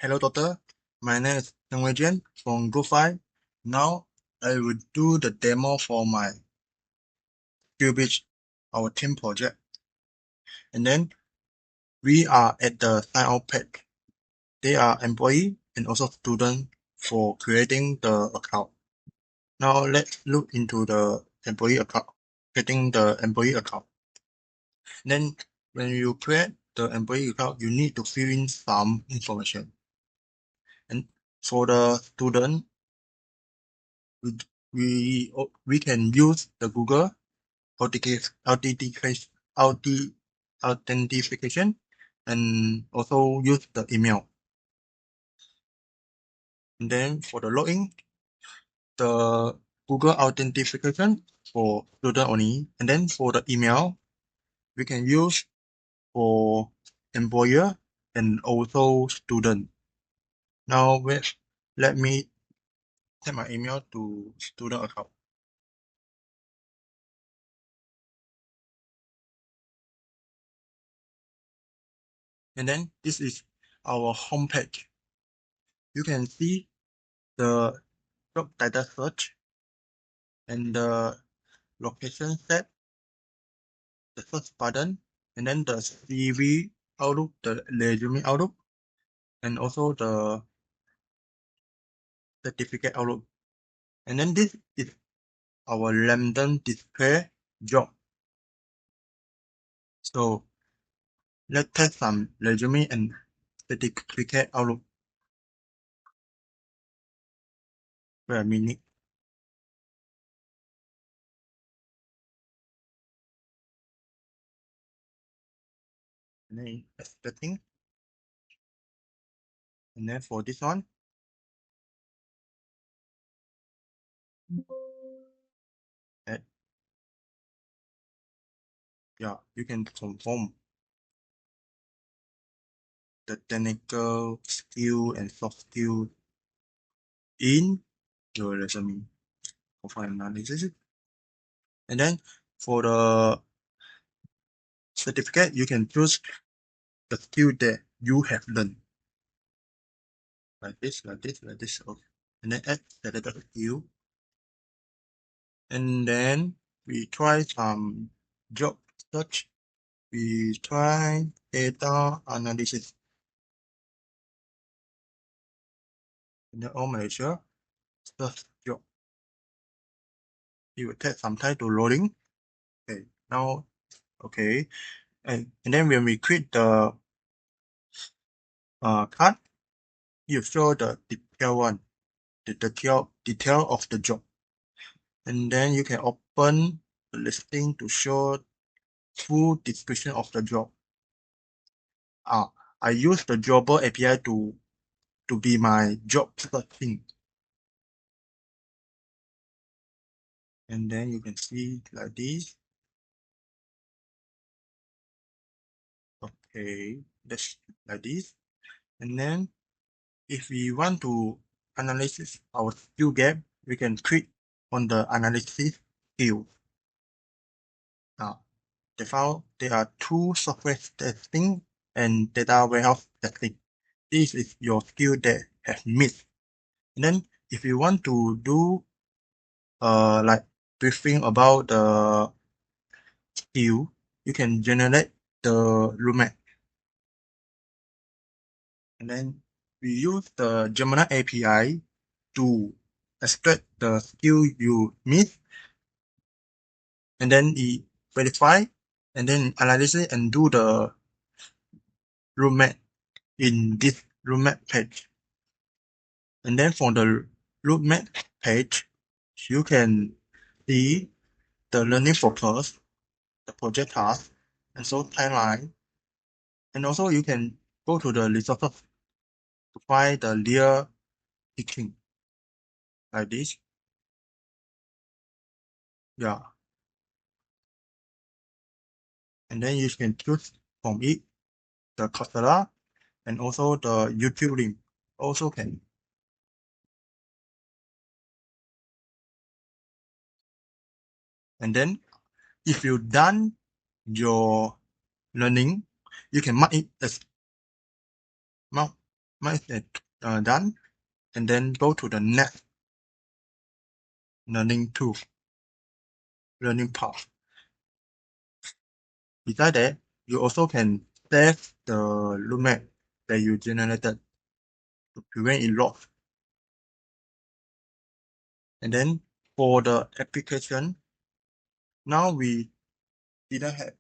Hello, doctor. My name is Navigator from Group 5. Now, I will do the demo for my SkillBridge, our team project. And then we are at the sign out page. They are employee and also student for creating the account. Now, let's look into the employee account, creating the employee account. Then, when you create the employee account, you need to fill in some information. And for the student, we can use the Google authentication and also use the email. And then for the login, the Google authentication for student only. And then for the email, we can use for employer and also student. Now let me set my email to student account. And then this is our homepage. You can see the job title search and the location set, the search button, and then the CV outlook, the resume outlook, and also the certificate outlook. And then this is our random display job. So let's test some resume and certificate outlook. Wait a minute. And then expecting. And then for this one, yeah, you can confirm the technical skill and soft skill in your resume for analysis. And then for the certificate, you can choose the skill that you have learned. Like this. Okay. And then add selected skill. And then we try some job search. We try data analysis. And then all Malaysia search job. It will take some time to loading. Okay. Now, okay. And then when we create the card, you show the detail one, the detail of the job. And then you can open the listing to show full description of the job. I use the Jooble API to be my job searching. And then you can see like this. Okay, that's like this. And then if we want to analyze our skill gap, we can click on the analysis skill. Now, there are two software testing and data warehouse testing. This is your skill that have missed. And then if you want to do like briefing about the skill, you can generate the roadmap. And then we use the Gemini API to extract the skill you miss, and then verify, and then analyze it and do the roadmap in this roadmap page. And then for the roadmap page, you can see the learning focus, the project task, and so timeline. And also you can go to the resources to find the real teaching like this. Yeah. And then you can choose from it the Coursera and also the YouTube link also can. And then if you done your learning, you can mark it as mine is done, and then go to the next learning tool, learning path. Besides that, you also can save the roadmap that you generated to prevent it lost. And then for the application, now we didn't have,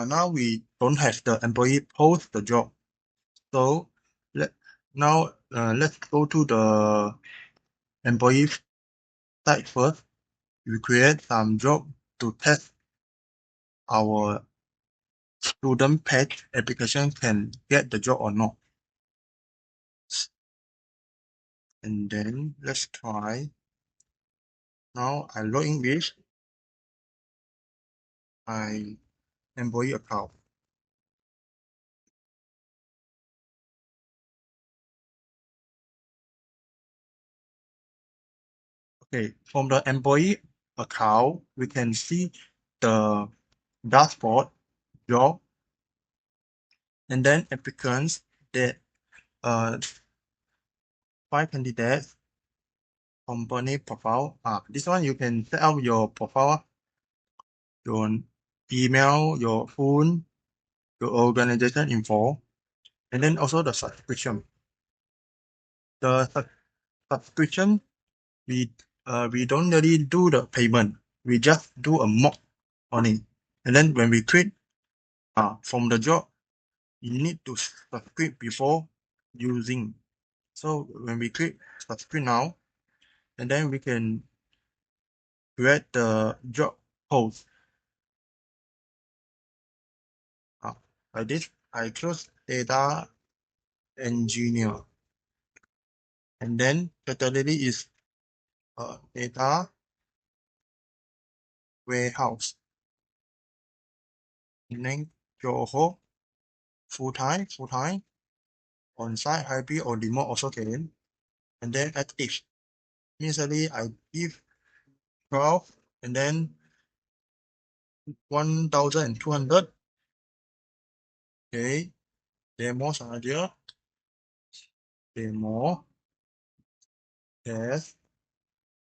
now we don't have the employee post the job. So let's go to the employee site first. We create some job to test our student page application can get the job or not. And then let's try. Now I log in with my employee account. Okay, from the employee account, we can see the dashboard, job, and then applicants that uh 5 candidates, company profile. This one you can set up your profile, your email, your phone, your organization info, and then also the subscription. The subscription, we don't really do the payment. We just do a mock on it. And then when we quit from the job, you need to subscribe before using. So when we click subscribe now, and then we can create the job post. Like this, I choose data engineer, and then category is data warehouse. And then Johor, full time, on-site, hybrid or remote also can. And then active. Initially, I give 12, and then 1,200. Okay, demo idea, demo, test,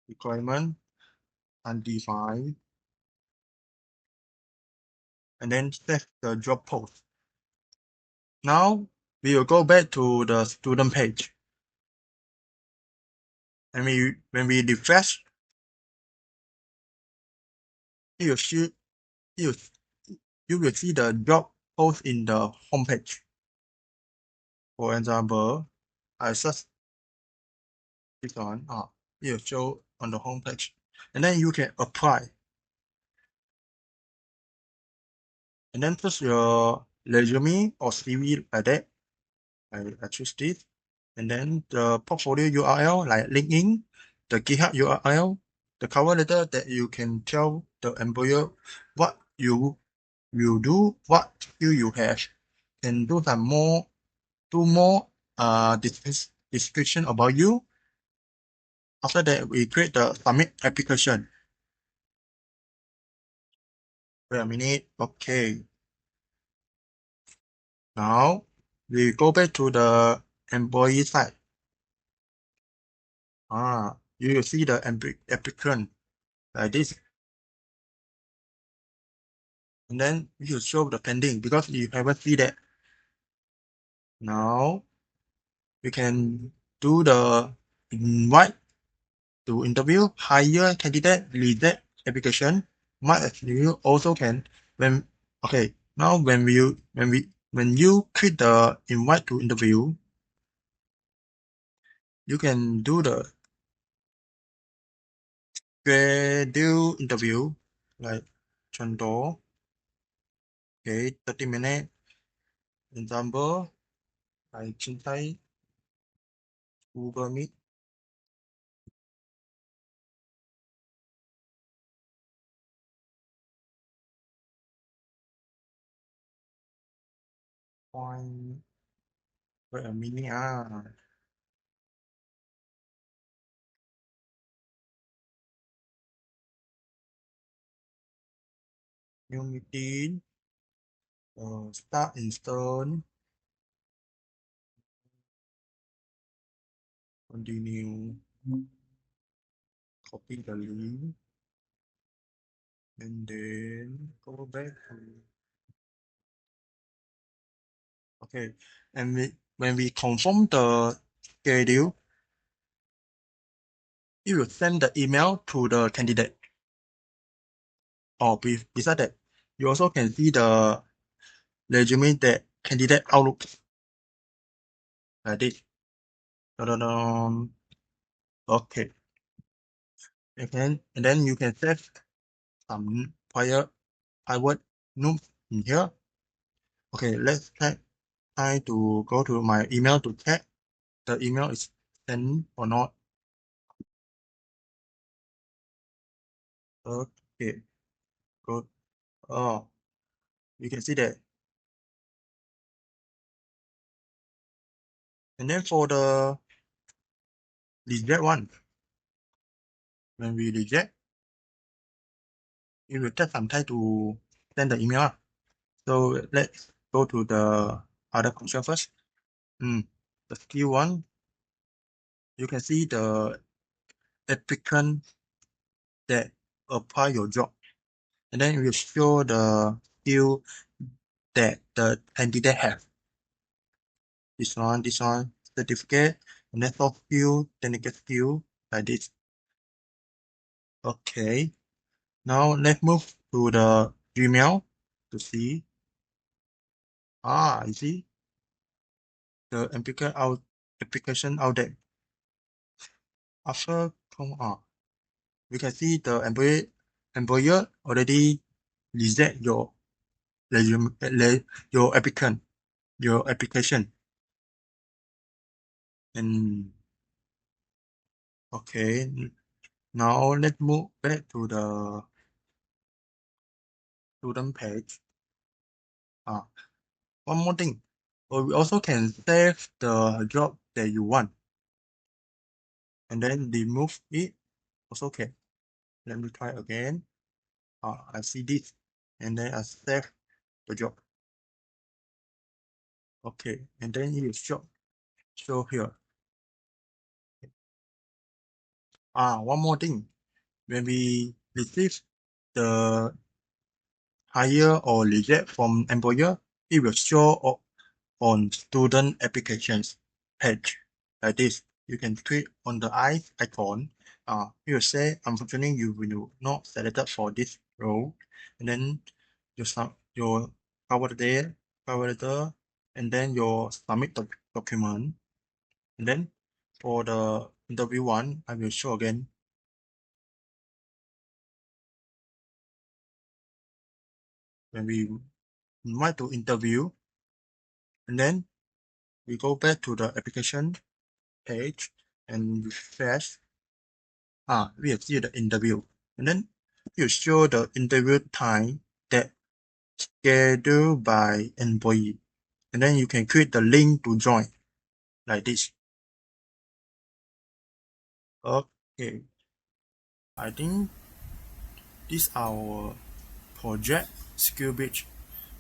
requirement, undefined, and then set the job post. Now we will go back to the student page. And when we refresh, you will see you, you will see the job post in the homepage. For example, I search this one, it will show on the homepage. And then you can apply. And then choose your resume or CV like that. I choose this. And then the portfolio URL like LinkedIn, the GitHub URL, the cover letter that you can tell the employer what you will do, what skill you have, and do more description about you. After that, we create the submit application. Wait a minute. Okay. Now we go back to the employee side. You will see the applicant like this. And then you show the pending because you haven't see that. Now we can do the invite to interview, hire candidate, reject application. Might actually also can when okay. Now when you click the invite to interview, you can do the schedule interview like control. Okay, 30 minutes. Example, like trên tay Google Meet. Point. Wait a minute. New meeting. Start install. continue, copy the link, and then go back to, okay, and when we confirm the schedule, it will send the email to the candidate. Or beside that, you also can see the resume that candidate outlook like this. Okay, and then you can save some private notes in here. Okay, let's try to go to my email to check the email is sent or not. Okay, good. Oh, you can see that. And then for the reject one, when we reject, it will take some time to send the email. So let's go to the other function first. The skill one, you can see the applicant that apply your job, and then it will show the skill that the candidate have. This one, certificate, and then soft skill, technical skill, like this. Okay, now let's move to the Gmail to see. You see the application out there. After come on, we can see the employer already reject your resume, your application. And okay, now let's move back to the student page. One more thing, we also can save the job that you want, and then remove it. Also okay. Let me try again. I see this, and then I save the job. Okay, and then it will show here. One more thing. When we receive the hire or reject from employer, it will show on student applications page like this. You can click on the icon. It will say, unfortunately, you will not selected for this role. And then your cover letter, and then your submit document. And then for the interview one, I will show again. When we invite to interview, and then we go back to the application page and refresh. We have see the interview, and then you show the interview time that scheduled by employee, and then you can click the link to join like this. Okay, I think this our project SkillBridge.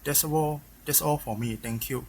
That's all for me. Thank you.